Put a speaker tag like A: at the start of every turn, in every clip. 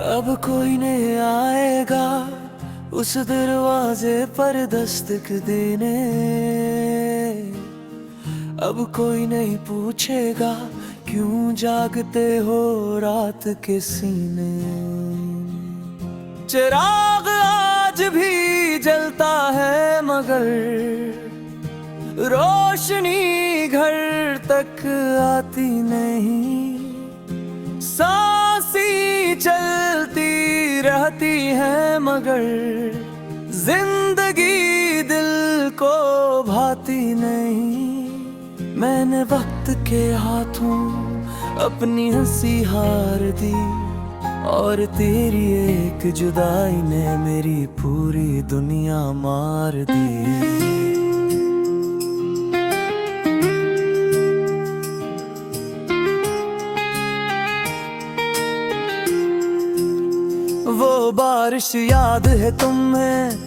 A: अब कोई नहीं आएगा उस दरवाजे पर दस्तक देने। अब कोई नहीं पूछेगा क्यों जागते हो रात के सीने। चिराग आज भी जलता है मगर रोशनी घर तक आती नहीं। सांसें चलती रहती है मगर जिंदगी दिल को भाती नहीं। मैंने वक्त के हाथों अपनी हंसी हार दी और तेरी एक जुदाई ने मेरी पूरी दुनिया मार दी। वो बारिश याद है तुम्हें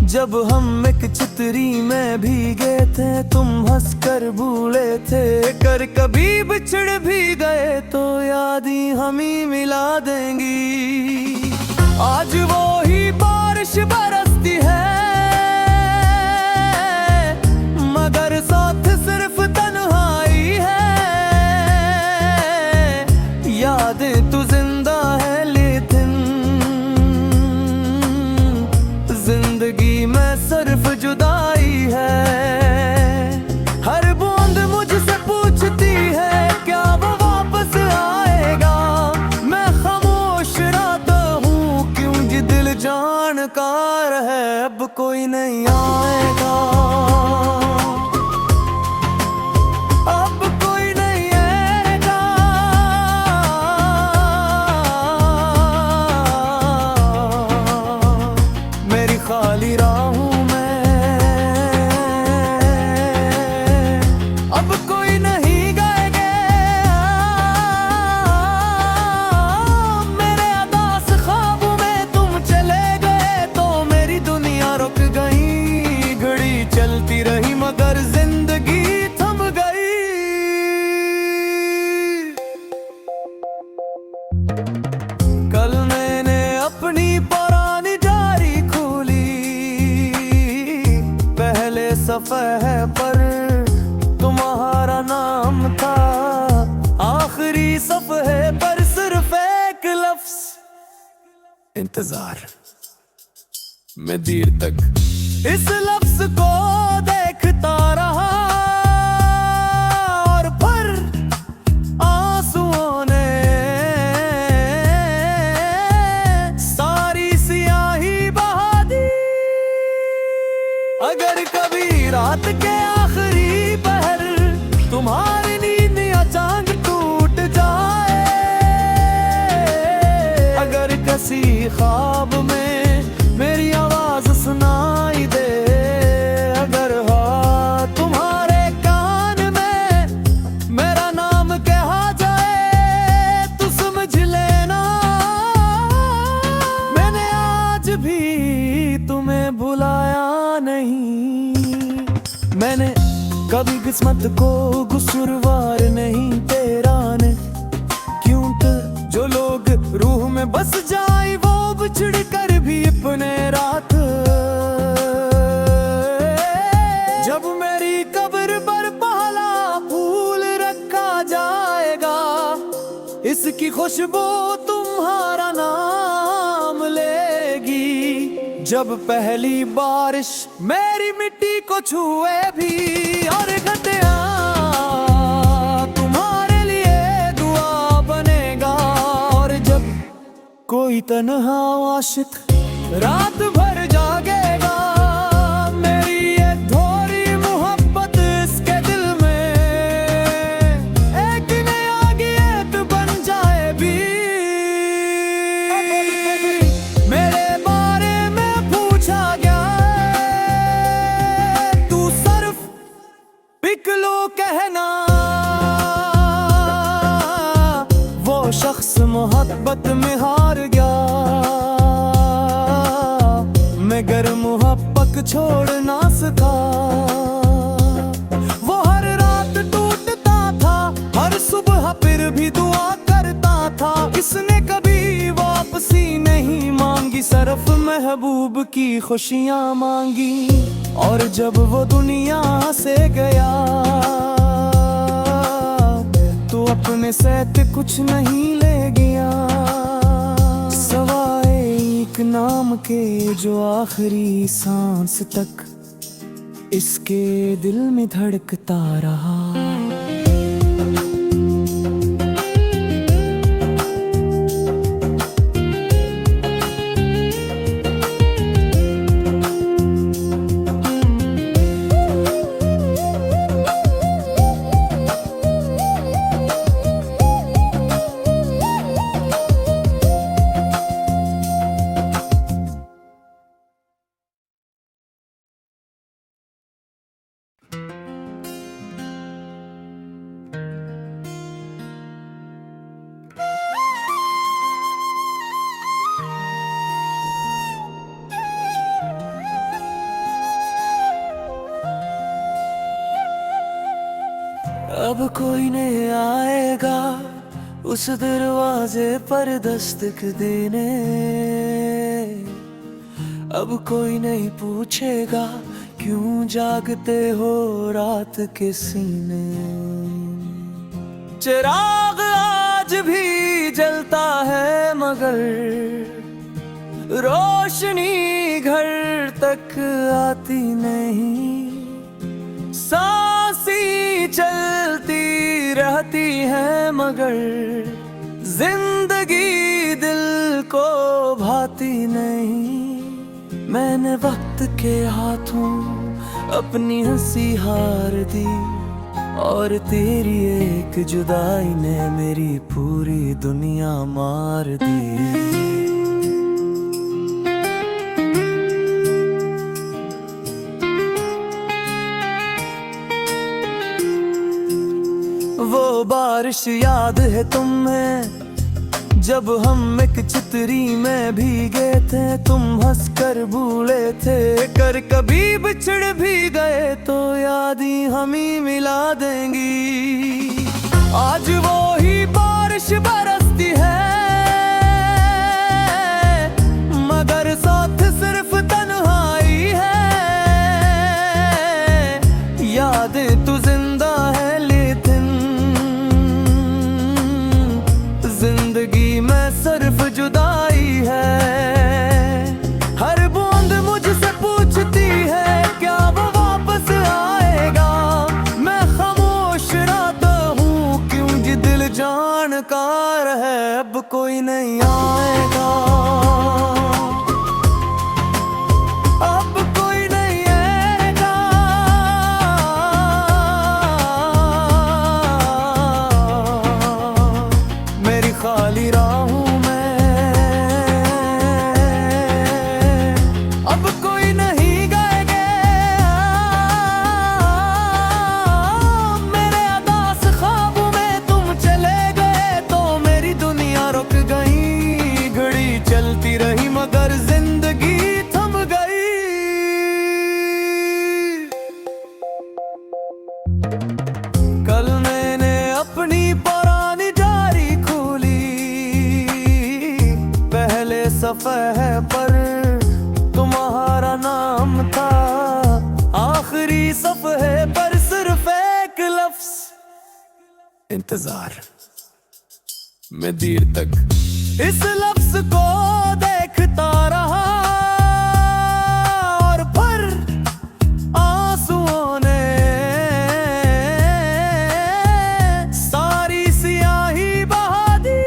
A: जब हम एक छतरी में भीगे थे। तुम हंसकर भूले थे कर कभी बिछड़ भी गए तो यादें हम ही मिला देंगी। आज वो ही बारिश बरसती है मगर साथ सिर्फ तन्हाई है। यादें तो जिंदा है जिंदगी में सिर्फ जुदाई है। हर बूंद मुझसे पूछती है क्या वो वापस आएगा। मैं खामोश रहता हूँ क्यों जी दिल जानकार है अब कोई नहीं आएगा। खाली राहूं मैं अब कोई नहीं गाएगा। मेरे अदास ख्वाब में तुम चले गए तो मेरी दुनिया रुक गई। घड़ी चलती रही मगर जिंदगी थम गई। कल मैंने अपनी सफ़े पर तुम्हारा नाम था। आखिरी सफ़े पर सिर्फ एक लफ्ज़ इंतजार मैं देर तक इस लफ्ज़ को देखता रहा और फिर आंसुओं ने सारी स्याही बहा दी। अगर कभी रात के आखिरी पहर तुम्हारी नींद अचानक टूट जाए। अगर किसी ख्वाब में मेरी आवाज सुनाई दे। अगर हाँ तुम्हारे कान में मेरा नाम कहा जाए तो समझ लेना मैंने आज भी तुम्हें भुलाया नहीं। मैंने कभी किस्मत को गुस्सुरवार नहीं तेरा ने क्यों जो लोग रूह में बस जाए वो बिछड़ कर भी अपने रात। जब मेरी कब्र पर पहला फूल रखा जाएगा इसकी खुशबू तुम्हारा नाम लेगी। जब पहली बारिश मेरी मिट्टी को छुए भी और घटिया तुम्हारे लिए दुआ बनेगा। और जब कोई तन्हा आशिक रात भर जागेगा मेरी ये थोड़ी मोहब्बत इसके दिल में एक नया गीत बन जाए भी। मेरे पिकलो कहना वो शख्स मोहब्बत में हार गया मगर मोहब्बत छोड़ ना सका। वो हर रात टूटता था हर सुबह फिर भी दुआ करता था। इसने कभी वापस तरफ महबूब की खुशियां मांगी, और जब वो दुनिया से गया तो अपने साथ कुछ नहीं ले गया, सवाए एक नाम के जो आखिरी सांस तक इसके दिल में धड़कता रहा। अब कोई नहीं आएगा उस दरवाजे पर दस्तक देने, अब कोई नहीं पूछेगा क्यों जागते हो रात के सीने। चिराग आज भी जलता है मगर रोशनी घर तक आती नहीं, सांसें चलती रहती है मगर जिंदगी दिल को भाती नहीं। मैंने वक्त के हाथों अपनी हंसी हार दी, और तेरी एक जुदाई ने मेरी पूरी दुनिया मार दी। वो बारिश याद है तुम्हें जब हम एक चितरी में भीगे थे, तुम हंसकर भूले थे कर कभी बिछड़ भी गए तो यादें हम ही मिला देंगी। आज वो ही बारिश बरसती है मगर साथ सिर्फ तन्हाई है, यादें तू जिंदा है जिंदगी में सिर्फ जुदाई है। हर बूंद मुझसे पूछती है क्या वो वापस आएगा, मैं खामोश रहता हूँ क्योंकि दिल जानकार है अब कोई नहीं आएगा, अब कोई नहीं आएगा। मेरी खाली राहों में अब कोई नहीं गाएगा, मेरे अदास ख्वाबों में तुम चले गए तो मेरी दुनिया रुक गई। घड़ी चलती रही मगर जिंदगी थम गई। कल मैंने अपनी पुरानी डायरी खोली, पहले सफ़े पर तुम्हारा नाम था, आखिरी सफ़े पर सिर्फ एक लफ्ज़ इंतजार। मैं देर तक इस लफ्ज़ को देखता रहा और फिर आंसुओं ने सारी स्याही बहा दी।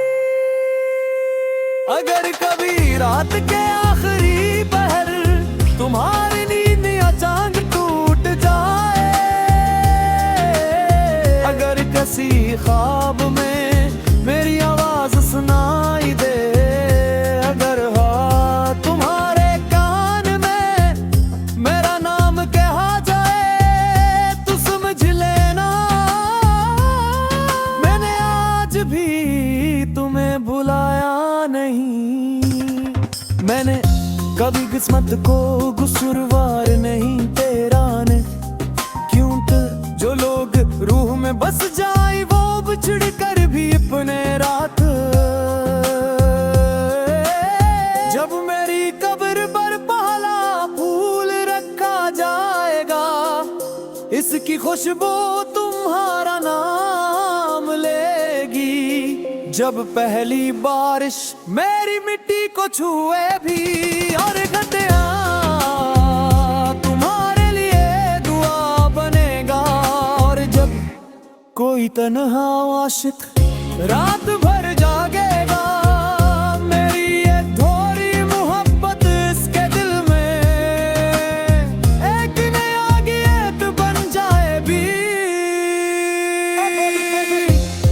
A: अगर कभी रात के आखिरी पहर तुम्हारी नींद अचानक टूट जाए, अगर किसी ख्वाब में मेरी आवाज सुनाई दे, अगर हो तुम्हारे कान में मेरा नाम कहा जाए तो समझ लेना मैंने आज भी तुम्हें भुलाया नहीं। मैंने कभी किस्मत को गुस्सुरवार नहीं तेरा ने, क्यों तो जो लोग रूह में बस जाए वो बिछड़ कर भी अपने रात, जब मेरी कब्र खुशबू तुम्हारा नाम लेगी। जब पहली बारिश मेरी मिट्टी को छुए भी, और घटिया तुम्हारे लिए दुआ बनेगा। और जब कोई तन्हा आशिक रात भर जागेगा, मेरी ये थोड़ी मोहब्बत इसके दिल में एक नया गीत बन जाए भी।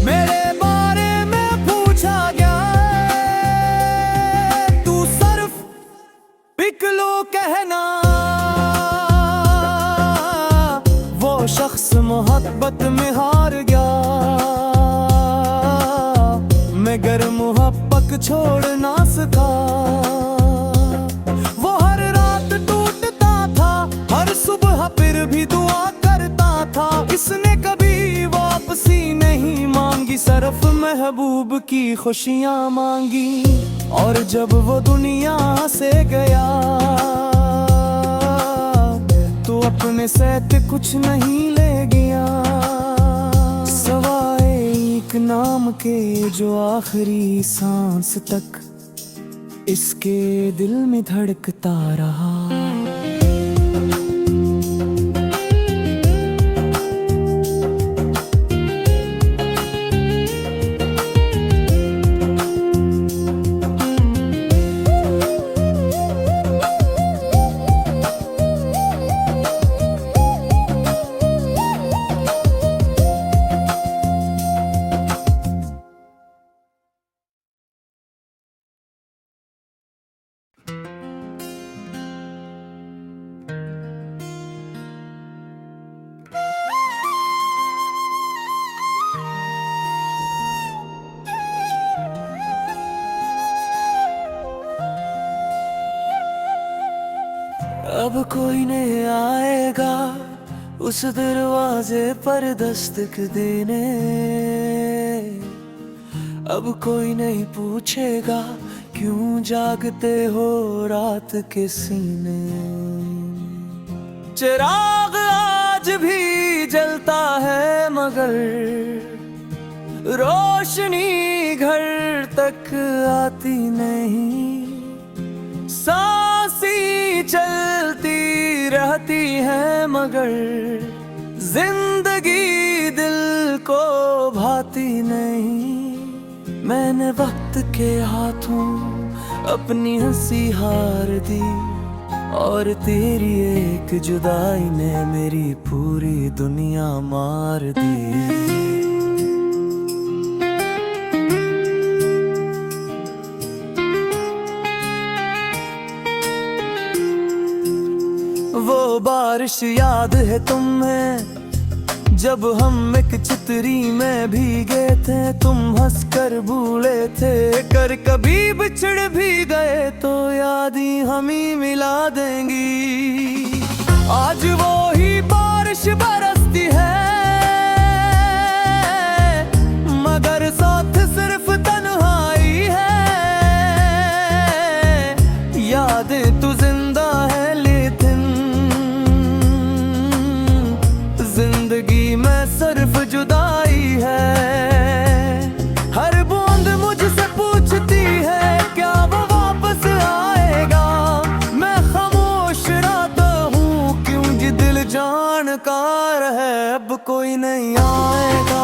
A: मेरे बारे में पूछा गया, तू सिर्फ पिघलो कहना। वो शख्स मोहब्बत में हार गया, मगर मोहब्बत छोड़ ना सका। वो हर रात टूटता था, हर सुबह फिर भी दुआ करता था। इसने कभी वापसी नहीं मांगी, सिर्फ महबूब की खुशियां मांगी। और जब वो दुनिया से गया, तो अपने साथ कुछ नहीं ले गया, सवाए एक नाम के जो आखिरी सांस तक इसके दिल में धड़कता रहा। अब कोई नहीं आएगा उस दरवाजे पर दस्तक देने, अब कोई नहीं पूछेगा क्यों जागते हो रात के सीने। चिराग आज भी जलता है मगर रोशनी घर तक आती नहीं। सांसी चलती रहती है मगर जिंदगी दिल को भाती नहीं। मैंने वक्त के हाथों अपनी हंसी हार दी, और तेरी एक जुदाई ने मेरी पूरी दुनिया मार दी। वो बारिश याद है तुम्हें जब हम एक चितरी में भीगे थे। तुम हंसकर भूले थे कर कभी बिछड़ भी गए तो याद ही हम ही मिला देंगी। आज वो ही बारिश बरसती है मगर साथ सिर्फ तन्हाई है। यादें तो जिंदा है जिंदगी में सिर्फ जुदाई है। हर बूंद मुझसे पूछती है क्या वो वापस आएगा। मैं खामोश रहता हूँ क्यों जी दिल जानकार है अब कोई नहीं आएगा।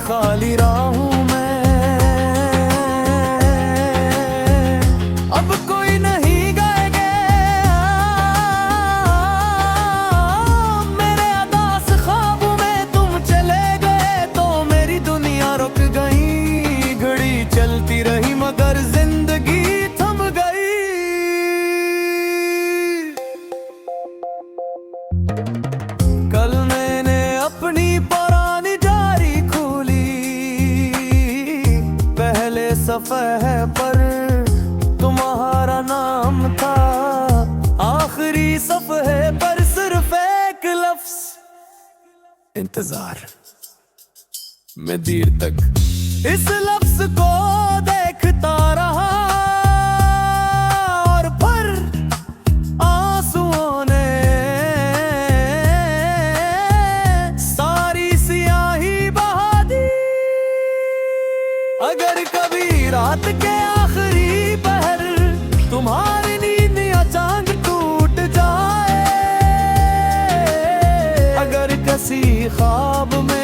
A: खाली राहूं मैं अब कोई नहीं गाएगा। मेरे अदास ख्वाबों में तुम चले गए तो मेरी दुनिया रुक गई। घड़ी चलती रही मगर जिंदगी थम गई। कल मैंने अपनी सफ़े पर तुम्हारा नाम था। आखिरी सफ़े पर सिर्फ एक लफ्ज़ इंतजार। मैं देर तक इस लफ्ज को देखता रहा और फिर आंसुओं ने सारी स्याही बहा दी। अगर कभी रात के आखिरी पहर तुम्हारी नींद अचानक टूट जाए, अगर किसी ख्वाब में